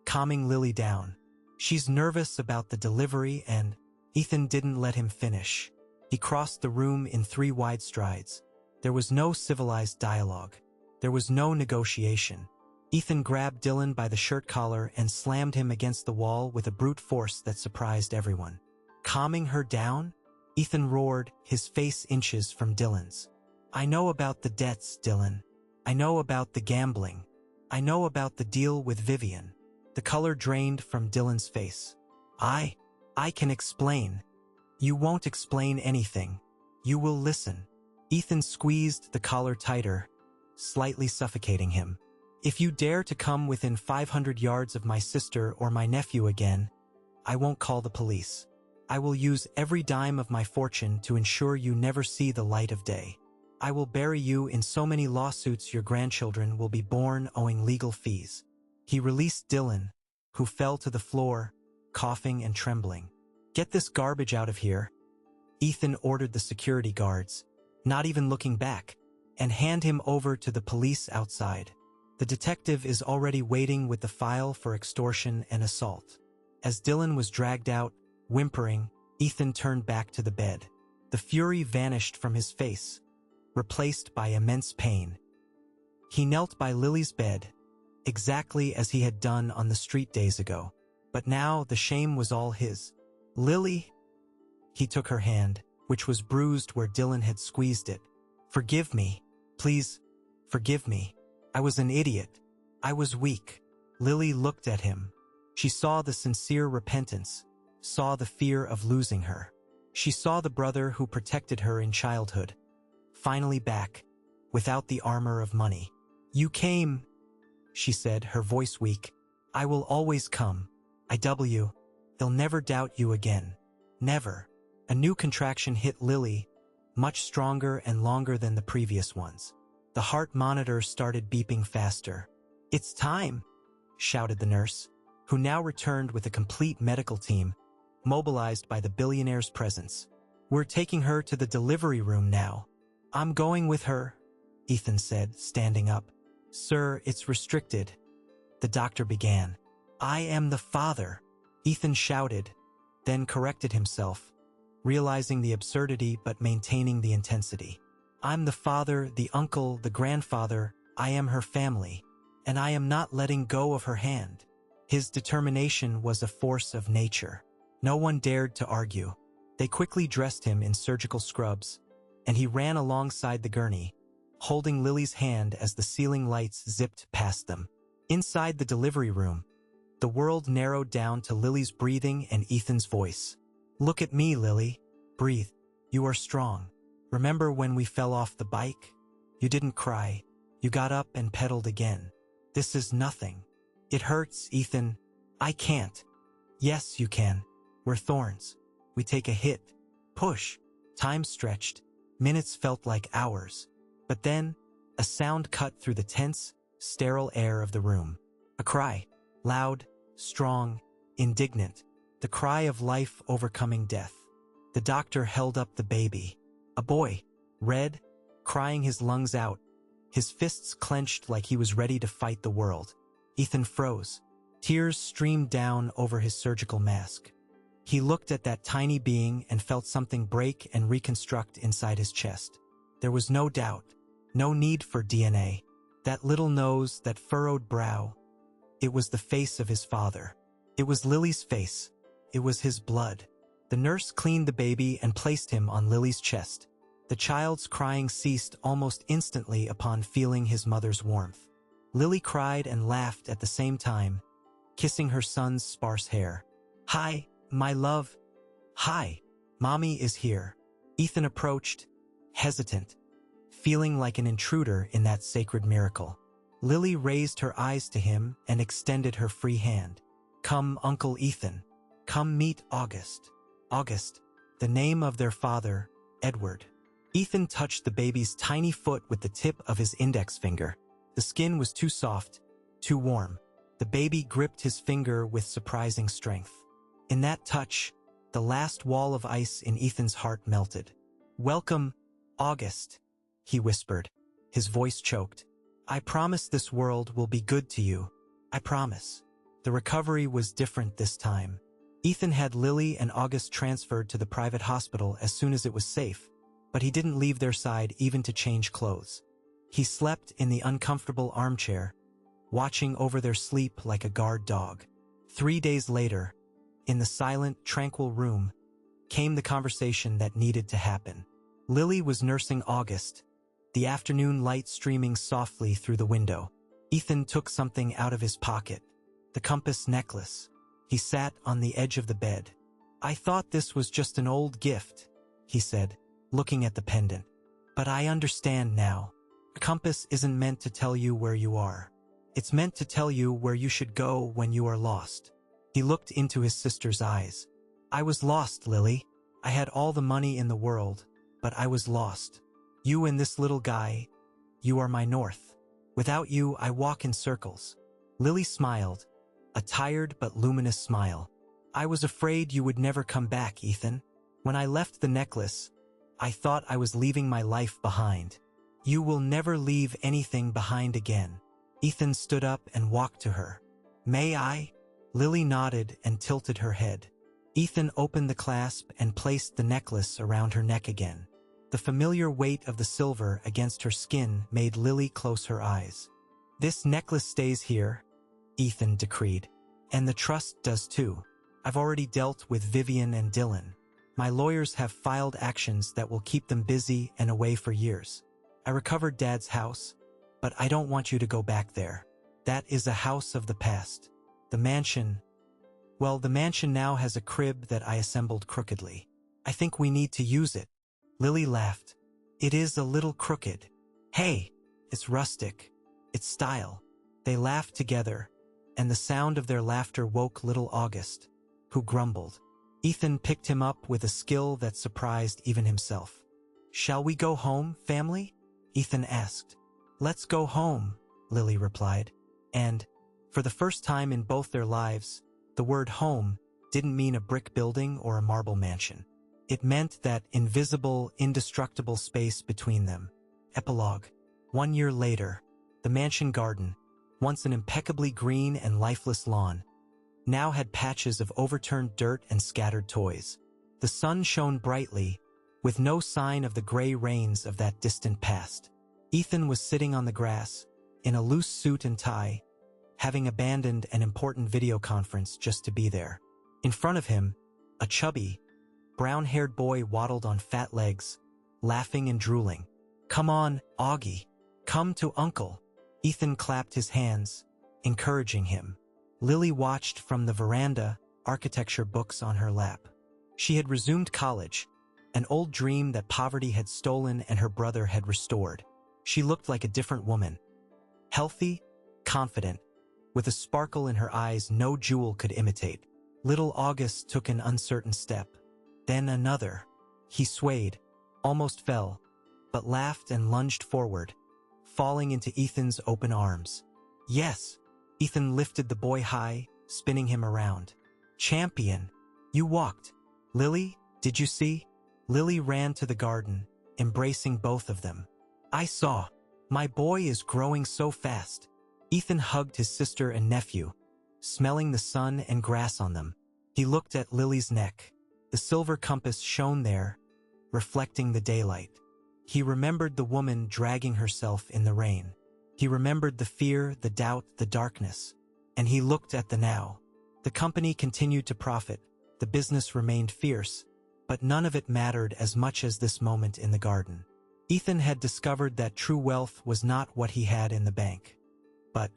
calming Lily down. She's nervous about the delivery and—" Ethan didn't let him finish. He crossed the room in 3 wide strides. There was no civilized dialogue. There was no negotiation. Ethan grabbed Dylan by the shirt collar and slammed him against the wall with a brute force that surprised everyone. "Calming her down?" Ethan roared, his face inches from Dylan's. "I know about the debts, Dylan. I know about the gambling. I know about the deal with Vivian." The color drained from Dylan's face. I can explain." "You won't explain anything. You will listen." Ethan squeezed the collar tighter, slightly suffocating him. "If you dare to come within 500 yards of my sister or my nephew again, I won't call the police. I will use every dime of my fortune to ensure you never see the light of day. I will bury you in so many lawsuits your grandchildren will be born owing legal fees." He released Dylan, who fell to the floor, coughing and trembling. "Get this garbage out of here," Ethan ordered the security guards, not even looking back, "and hand him over to the police outside. The detective is already waiting with the file for extortion and assault." As Dylan was dragged out, whimpering, Ethan turned back to the bed. The fury vanished from his face, replaced by immense pain. He knelt by Lily's bed, exactly as he had done on the street days ago. But now the shame was all his. "Lily?" He took her hand, which was bruised where Dylan had squeezed it. "Forgive me. Please, forgive me. I was an idiot. I was weak." Lily looked at him. She saw the sincere repentance, saw the fear of losing her. She saw the brother who protected her in childhood, finally back, without the armor of money. "You came," she said, her voice weak. "I will always come. They'll never doubt you again. Never." A new contraction hit Lily, much stronger and longer than the previous ones. The heart monitor started beeping faster. "It's time," shouted the nurse, who now returned with a complete medical team, mobilized by the billionaire's presence. "We're taking her to the delivery room now." "I'm going with her," Ethan said, standing up. "Sir, it's restricted," the doctor began. "I am the father," Ethan shouted, then corrected himself, realizing the absurdity but maintaining the intensity. "I'm the father, the uncle, the grandfather. I am her family, and I am not letting go of her hand." His determination was a force of nature. No one dared to argue. They quickly dressed him in surgical scrubs, and he ran alongside the gurney, holding Lily's hand as the ceiling lights zipped past them. Inside the delivery room, the world narrowed down to Lily's breathing and Ethan's voice. "Look at me, Lily. Breathe. You are strong. Remember when we fell off the bike? You didn't cry. You got up and pedaled again. This is nothing. It hurts, Ethan. I can't. Yes, you can. We're thorns. We take a hit. Push. Time stretched. Minutes felt like hours. But then, a sound cut through the tense, sterile air of the room. A cry. Loud, strong, indignant. The cry of life overcoming death. The doctor held up the baby. A boy, red, crying his lungs out, his fists clenched like he was ready to fight the world. Ethan froze. Tears streamed down over his surgical mask. He looked at that tiny being and felt something break and reconstruct inside his chest. There was no doubt, no need for DNA. That little nose, that furrowed brow. It was the face of his father. It was Lily's face. It was his blood. The nurse cleaned the baby and placed him on Lily's chest. The child's crying ceased almost instantly upon feeling his mother's warmth. Lily cried and laughed at the same time, kissing her son's sparse hair. "Hi, my love. Hi, Mommy is here." Ethan approached, hesitant, feeling like an intruder in that sacred miracle. Lily raised her eyes to him and extended her free hand. "Come, Uncle Ethan. Come meet August." August, the name of their father, Edward. Ethan touched the baby's tiny foot with the tip of his index finger. The skin was too soft, too warm. The baby gripped his finger with surprising strength. In that touch, the last wall of ice in Ethan's heart melted. "Welcome, August," he whispered. His voice choked. "I promise this world will be good to you. I promise." The recovery was different this time. Ethan had Lily and August transferred to the private hospital as soon as it was safe, but he didn't leave their side even to change clothes. He slept in the uncomfortable armchair, watching over their sleep like a guard dog. 3 days later, in the silent, tranquil room, came the conversation that needed to happen. Lily was nursing August, the afternoon light streaming softly through the window. Ethan took something out of his pocket, the compass necklace. He sat on the edge of the bed. "I thought this was just an old gift," he said, looking at the pendant. "But I understand now. A compass isn't meant to tell you where you are. It's meant to tell you where you should go when you are lost." He looked into his sister's eyes. "I was lost, Lily. I had all the money in the world, but I was lost. You and this little guy, you are my north. Without you, I walk in circles." Lily smiled, a tired but luminous smile. "I was afraid you would never come back, Ethan. When I left the necklace, I thought I was leaving my life behind. You will never leave anything behind again." Ethan stood up and walked to her. "May I?" Lily nodded and tilted her head. Ethan opened the clasp and placed the necklace around her neck again. The familiar weight of the silver against her skin made Lily close her eyes. "This necklace stays here," Ethan decreed. "And the trust does too. I've already dealt with Vivian and Dylan. My lawyers have filed actions that will keep them busy and away for years. I recovered Dad's house, but I don't want you to go back there. That is a house of the past. The mansion, well, the mansion now has a crib that I assembled crookedly. I think we need to use it." Lily laughed. "It is a little crooked. Hey, it's rustic. It's style." They laughed together, and the sound of their laughter woke little August, who grumbled. Ethan picked him up with a skill that surprised even himself. "Shall we go home, family?" Ethan asked. "Let's go home," Lily replied. And, for the first time in both their lives, the word home didn't mean a brick building or a marble mansion. It meant that invisible, indestructible space between them. Epilogue. 1 year later, the mansion garden, once an impeccably green and lifeless lawn, now had patches of overturned dirt and scattered toys. The sun shone brightly, with no sign of the gray rains of that distant past. Ethan was sitting on the grass, in a loose suit and tie, having abandoned an important video conference just to be there. In front of him, a chubby, brown-haired boy waddled on fat legs, laughing and drooling. "Come on, Augie. Come to Uncle." Ethan clapped his hands, encouraging him. Lily watched from the veranda, architecture books on her lap. She had resumed college, an old dream that poverty had stolen and her brother had restored. She looked like a different woman. Healthy, confident, with a sparkle in her eyes no jewel could imitate. Little August took an uncertain step, then another. He swayed, almost fell, but laughed and lunged forward, falling into Ethan's open arms. Yes! Ethan lifted the boy high, spinning him around. Champion! You walked. Lily, did you see? Lily ran to the garden, embracing both of them. I saw. My boy is growing so fast. Ethan hugged his sister and nephew, smelling the sun and grass on them. He looked at Lily's neck. The silver compass shone there, reflecting the daylight. He remembered the woman dragging herself in the rain. He remembered the fear, the doubt, the darkness. And he looked at the now. The company continued to profit. The business remained fierce, but none of it mattered as much as this moment in the garden. Ethan had discovered that true wealth was not what he had in the bank, but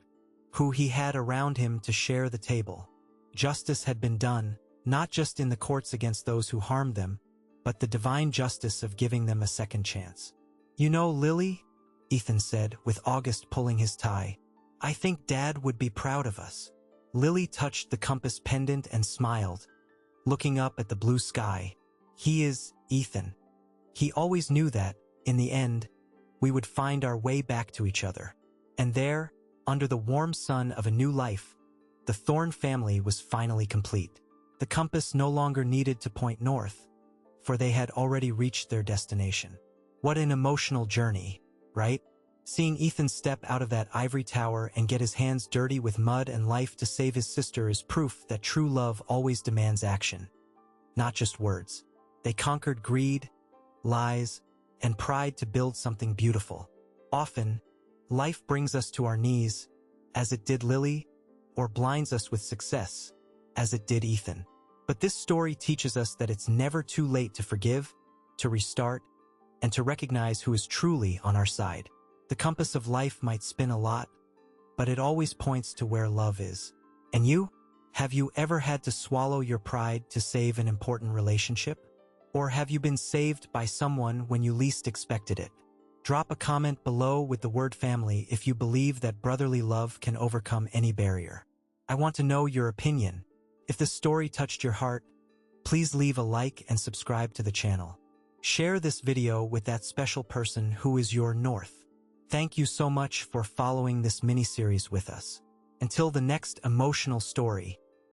who he had around him to share the table. Justice had been done, not just in the courts against those who harmed them, but the divine justice of giving them a second chance. You know, Lily, Ethan said, with August pulling his tie, I think Dad would be proud of us. Lily touched the compass pendant and smiled, looking up at the blue sky. He is Ethan. He always knew that, in the end, we would find our way back to each other. And there, under the warm sun of a new life, the Thorne family was finally complete. The compass no longer needed to point north, for they had already reached their destination. What an emotional journey, right? Seeing Ethan step out of that ivory tower and get his hands dirty with mud and life to save his sister is proof that true love always demands action, not just words. They conquered greed, lies, and pride to build something beautiful. Often, life brings us to our knees, as it did Lily, or blinds us with success, as it did Ethan. But this story teaches us that it's never too late to forgive, to restart, and to recognize who is truly on our side. The compass of life might spin a lot, but it always points to where love is. And you? Have you ever had to swallow your pride to save an important relationship? Or have you been saved by someone when you least expected it? Drop a comment below with the word family if you believe that brotherly love can overcome any barrier. I want to know your opinion. If the story touched your heart, please leave a like and subscribe to the channel. Share this video with that special person who is your north. Thank you so much for following this mini-series with us. Until the next emotional story,